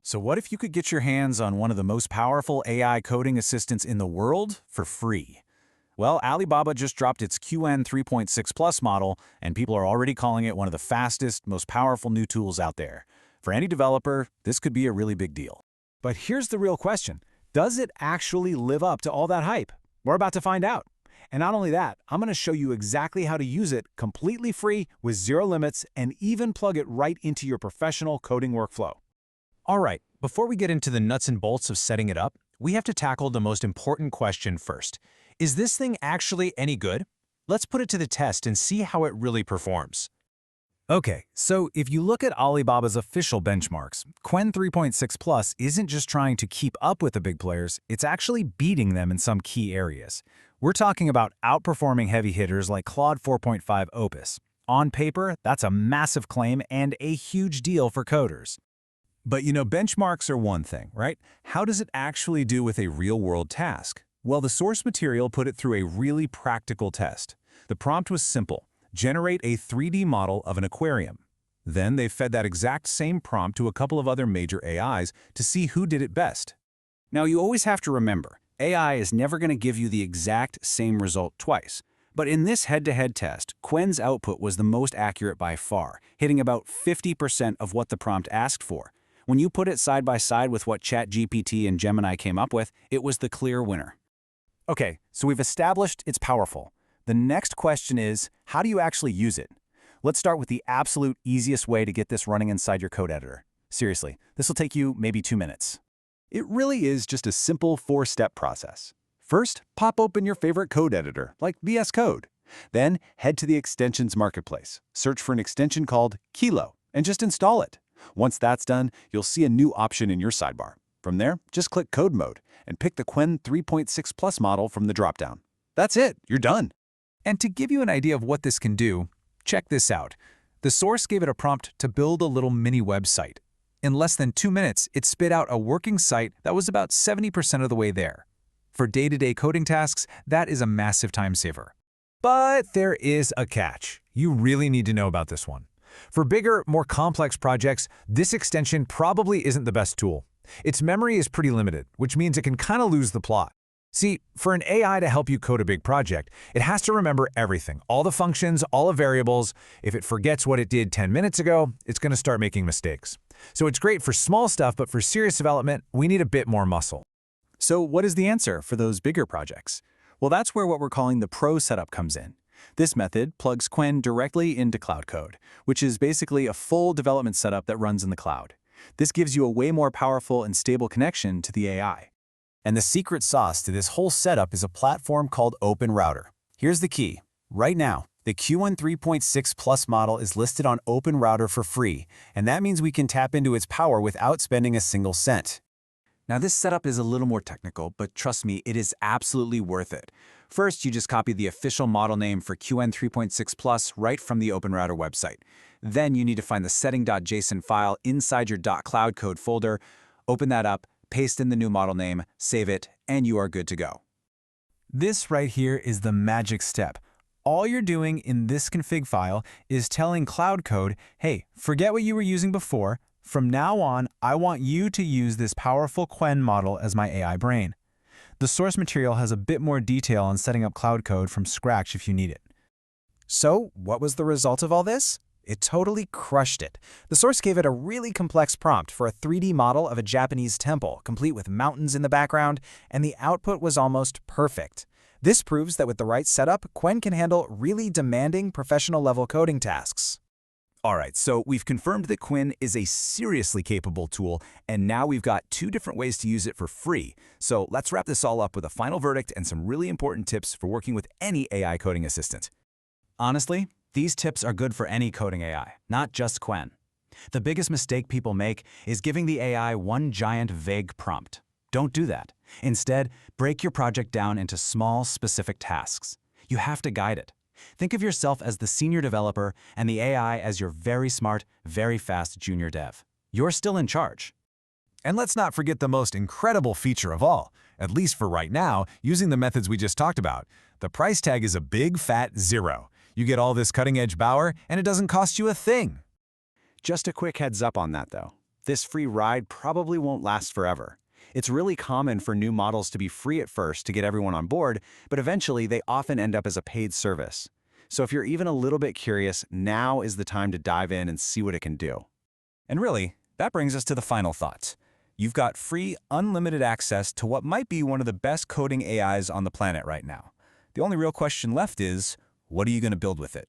So what if you could get your hands on one of the most powerful AI coding assistants in the world for free? Well, Alibaba just dropped its Qwen 3.6 Plus model, and people are already calling it one of the fastest, most powerful new tools out there. For any developer, this could be a really big deal. But here's the real question. Does it actually live up to all that hype? We're about to find out. And not only that, I'm going to show you exactly how to use it completely free with zero limits and even plug it right into your professional coding workflow. All right, before we get into the nuts and bolts of setting it up, we have to tackle the most important question first. Is this thing actually any good? Let's put it to the test and see how it really performs. Okay, so if you look at Alibaba's official benchmarks, Qwen 3.6 Plus isn't just trying to keep up with the big players, it's actually beating them in some key areas. We're talking about outperforming heavy hitters like Claude 4.5 Opus. On paper, that's a massive claim and a huge deal for coders. But benchmarks are one thing, right? How does it actually do with a real-world task? Well, the source material put it through a really practical test. The prompt was simple. Generate a 3D model of an aquarium. Then they fed that exact same prompt to a couple of other major AIs to see who did it best. Now, you always have to remember, AI is never going to give you the exact same result twice. But in this head-to-head test, Qwen's output was the most accurate by far, hitting about 50% of what the prompt asked for. When you put it side by side with what ChatGPT and Gemini came up with, it was the clear winner. Okay, so we've established it's powerful. The next question is, how do you actually use it? Let's start with the absolute easiest way to get this running inside your code editor. Seriously, this will take you maybe 2 minutes. It really is just a simple 4-step process. First, pop open your favorite code editor, like VS Code. Then, head to the extensions marketplace. Search for an extension called Kilo, and just install it. Once that's done, you'll see a new option in your sidebar. From there, just click Code Mode and pick the Qwen 3.6 Plus model from the dropdown. That's it, you're done. And to give you an idea of what this can do, check this out. The source gave it a prompt to build a little mini website. In less than 2 minutes, it spit out a working site that was about 70% of the way there. For day-to-day coding tasks, that is a massive time saver. But there is a catch. You really need to know about this one. For bigger, more complex projects, this extension probably isn't the best tool. Its memory is pretty limited, which means it can kind of lose the plot. See, for an AI to help you code a big project, it has to remember everything, all the functions, all the variables. If it forgets what it did 10 minutes ago, it's going to start making mistakes. So it's great for small stuff, but for serious development, we need a bit more muscle. So what is the answer for those bigger projects? Well, that's where what we're calling the Pro setup comes in. This method plugs Qwen directly into Cloud Code, which is basically a full development setup that runs in the cloud. This gives you a way more powerful and stable connection to the AI. And the secret sauce to this whole setup is a platform called OpenRouter. Here's the key. Right now, the Qwen 3.6 Plus model is listed on OpenRouter for free, and that means we can tap into its power without spending a single cent. Now, this setup is a little more technical, but trust me, it is absolutely worth it. First, you just copy the official model name for Qwen 3.6 Plus right from the OpenRouter website. Then you need to find the setting.json file inside your .cloud code folder, open that up, paste in the new model name, save it, and you are good to go. This right here is the magic step. All you're doing in this config file is telling Cloud Code, hey, forget what you were using before. From now on, I want you to use this powerful Qwen model as my AI brain. The source material has a bit more detail on setting up Cloud Code from scratch if you need it. So, what was the result of all this? It totally crushed it. The source gave it a really complex prompt for a 3D model of a Japanese temple, complete with mountains in the background, and the output was almost perfect. This proves that with the right setup, Qwen can handle really demanding professional-level coding tasks. All right, so we've confirmed that Qwen is a seriously capable tool, and now we've got 2 different ways to use it for free. So let's wrap this all up with a final verdict and some really important tips for working with any AI coding assistant. Honestly, these tips are good for any coding AI, not just Qwen. The biggest mistake people make is giving the AI one giant vague prompt. Don't do that. Instead, break your project down into small, specific tasks. You have to guide it. Think of yourself as the senior developer and the AI as your very smart, very fast junior dev. You're still in charge. And let's not forget the most incredible feature of all, at least for right now, using the methods we just talked about. The price tag is a big fat 0. You get all this cutting-edge power, and it doesn't cost you a thing. Just a quick heads up on that, though. this free ride probably won't last forever. It's really common for new models to be free at first to get everyone on board, but eventually they often end up as a paid service. So if you're even a little bit curious, now is the time to dive in and see what it can do. And really, that brings us to the final thought. You've got free, unlimited access to what might be one of the best coding AIs on the planet right now. The only real question left is, what are you going to build with it?